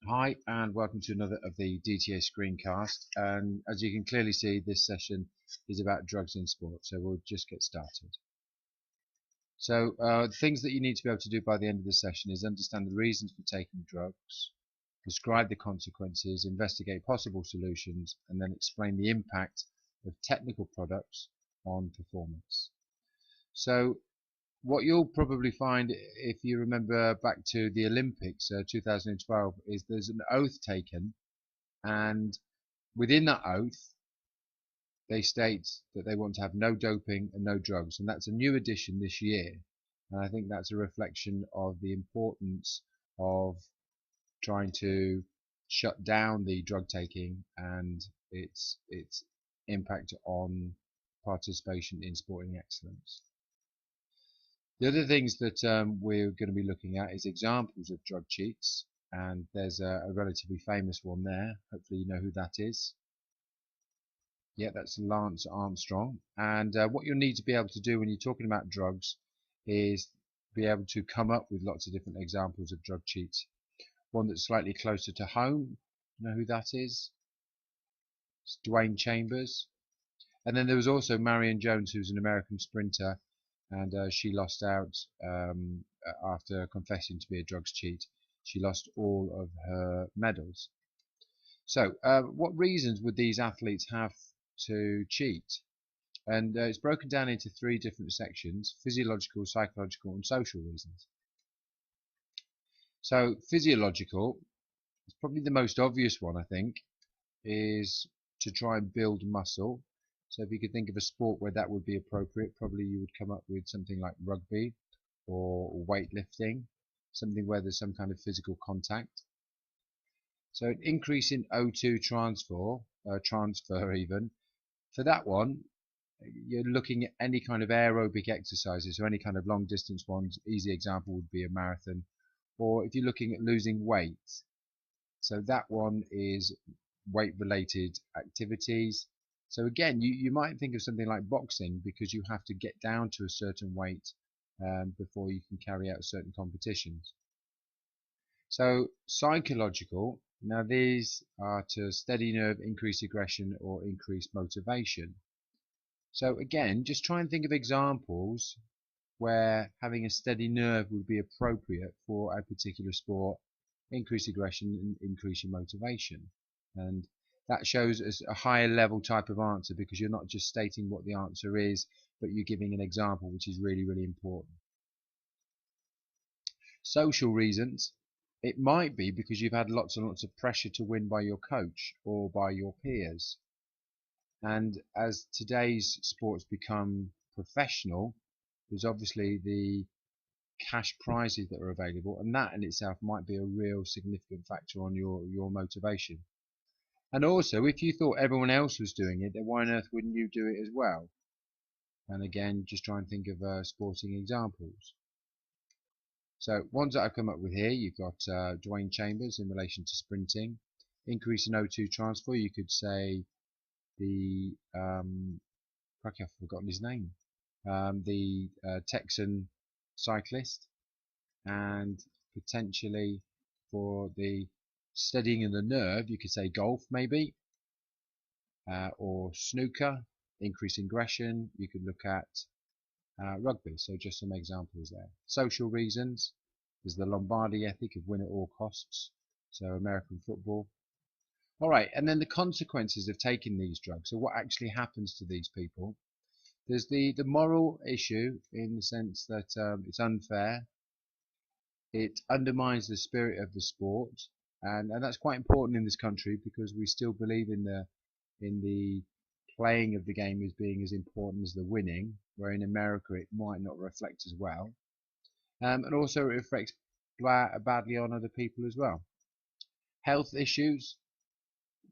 Hi and welcome to another of the DTA screencast, and as you can clearly see, this session is about drugs in sport, so we'll just get started. So things that you need to be able to do by the end of the session is understand the reasons for taking drugs, describe the consequences, investigate possible solutions, and then explain the impact of technical products on performance. So what you'll probably find, if you remember back to the Olympics 2012, is there's an oath taken, and within that oath they state that they want to have no doping and no drugs, and that's a new addition this year, and I think that's a reflection of the importance of trying to shut down the drug taking and its impact on participation in sporting excellence. The other things that we're going to be looking at is examples of drug cheats, and there's a relatively famous one there. Hopefully you know who that is. Yeah, that's Lance Armstrong. And what you'll need to be able to do when you're talking about drugs is be able to come up with lots of different examples of drug cheats. One that's slightly closer to home, you know who that is? It's Dwayne Chambers. And then there was also Marion Jones, who's an American sprinter, and she lost out after confessing to be a drugs cheat. She lost all of her medals. So what reasons would these athletes have to cheat? And it's broken down into three different sections: physiological, psychological and social reasons. So physiological is probably the most obvious one, I think, is to try and build muscle. So if you could think of a sport where that would be appropriate, probably you would come up with something like rugby or weightlifting, something where there's some kind of physical contact. So an increase in O2 transfer even. For that one, you're looking at any kind of aerobic exercises, so any kind of long distance ones. Easy example would be a marathon. Or if you're looking at losing weight, so that one is weight related activities. So again, you might think of something like boxing, because you have to get down to a certain weight before you can carry out certain competitions. So psychological, now these are to steady nerve, increase aggression or increase motivation. So again, just try and think of examples where having a steady nerve would be appropriate for a particular sport, increase aggression and increase your motivation. And that shows us a higher level type of answer, because you're not just stating what the answer is, but you're giving an example, which is really, really important. Social reasons. It might be because you've had lots and lots of pressure to win by your coach or by your peers. And as today's sports become professional, there's obviously the cash prizes that are available, and that in itself might be a real significant factor on your motivation. And also, if you thought everyone else was doing it, then why on earth wouldn't you do it as well? And again, just try and think of sporting examples. So ones that I've come up with here, you've got Dwayne Chambers in relation to sprinting. Increase in O2 transfer, you could say the I've forgotten his name. The Texan cyclist, and potentially for the steadying of the nerve, you could say golf maybe, or snooker, increase in aggression. You could look at rugby. So just some examples there. Social reasons, there's the Lombardi ethic of win at all costs, so American football. Alright, and then the consequences of taking these drugs. So what actually happens to these people? There's the moral issue, in the sense that it's unfair. It undermines the spirit of the sport, and that's quite important in this country, because we still believe in the playing of the game as being as important as the winning, where in America it might not reflect as well. And also it reflects badly on other people as well. Health issues,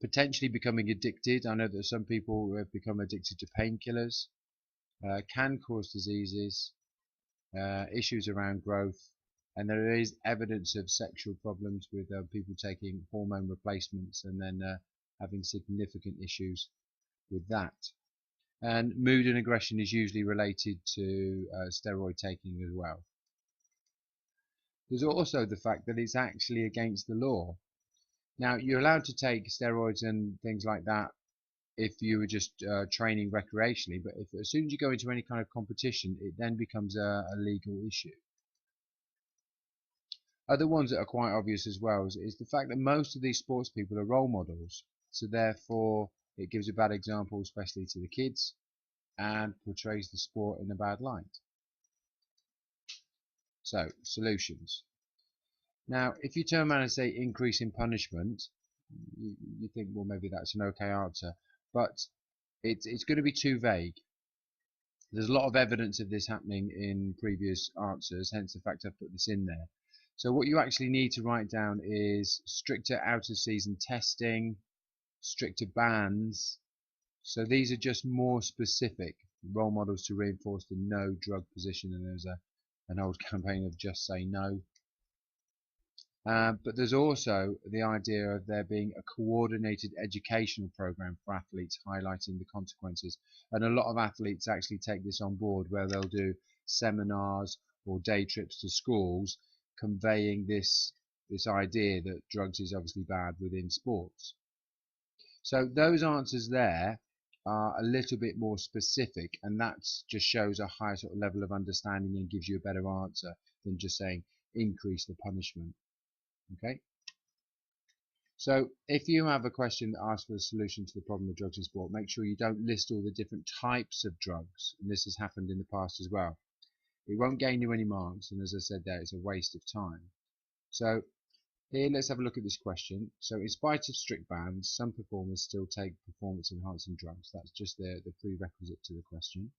potentially becoming addicted. I know that some people have become addicted to painkillers. Can cause diseases, issues around growth, and there is evidence of sexual problems with people taking hormone replacements and then having significant issues with that. And mood and aggression is usually related to steroid taking as well. There's also the fact that it's actually against the law. Now, you're allowed to take steroids and things like that if you were just training recreationally, but if, as soon as you go into any kind of competition, it then becomes a legal issue. Other ones that are quite obvious as well is the fact that most of these sports people are role models, so therefore it gives a bad example, especially to the kids, and portrays the sport in a bad light. So, solutions. Now, if you turn around and say increase in punishment, you think, well, maybe that's an okay answer, but it's going to be too vague. There's a lot of evidence of this happening in previous answers, hence the fact I've put this in there. So what you actually need to write down is stricter out-of-season testing, stricter bans. So these are just more specific role models to reinforce the no drug position, and there's an old campaign of just say no. But there's also the idea of there being a coordinated educational program for athletes highlighting the consequences. And a lot of athletes actually take this on board, where they'll do seminars or day trips to schools conveying this idea that drugs is obviously bad within sports. So those answers there are a little bit more specific, and that just shows a higher sort of level of understanding and gives you a better answer than just saying increase the punishment. Okay, so if you have a question that asks for a solution to the problem of drugs in sport, make sure you don't list all the different types of drugs, and this has happened in the past as well. It won't gain you any marks, and as I said there, it's a waste of time. So here, let's have a look at this question. So in spite of strict bans, some performers still take performance enhancing drugs. That's just the prerequisite to the question.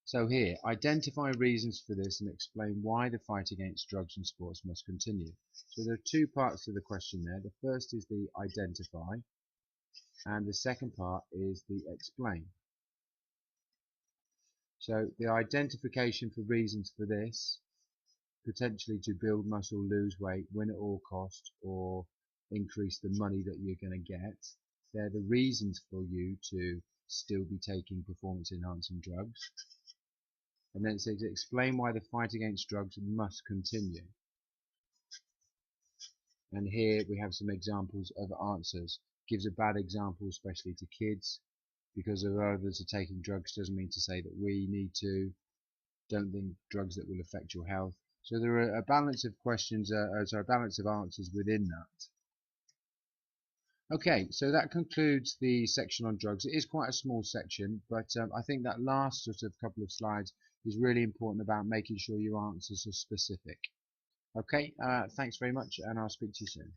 So here, identify reasons for this and explain why the fight against drugs in sports must continue. So there are two parts to the question there. The first is the identify, and the second part is the explain. So the identification for reasons for this, potentially to build muscle, lose weight, win at all costs, or increase the money that you're going to get. They're the reasons for you to still be taking performance enhancing drugs. And then it says explain why the fight against drugs must continue. And here we have some examples of answers. Gives a bad example, especially to kids, because if others are taking drugs doesn't mean to say that we need to. Don't think drugs that will affect your health. So there are a balance of questions, a balance of answers within that. Okay, so that concludes the section on drugs. It is quite a small section, but I think that last sort of couple of slides is really important about making sure your answers are specific. Okay, thanks very much, and I'll speak to you soon.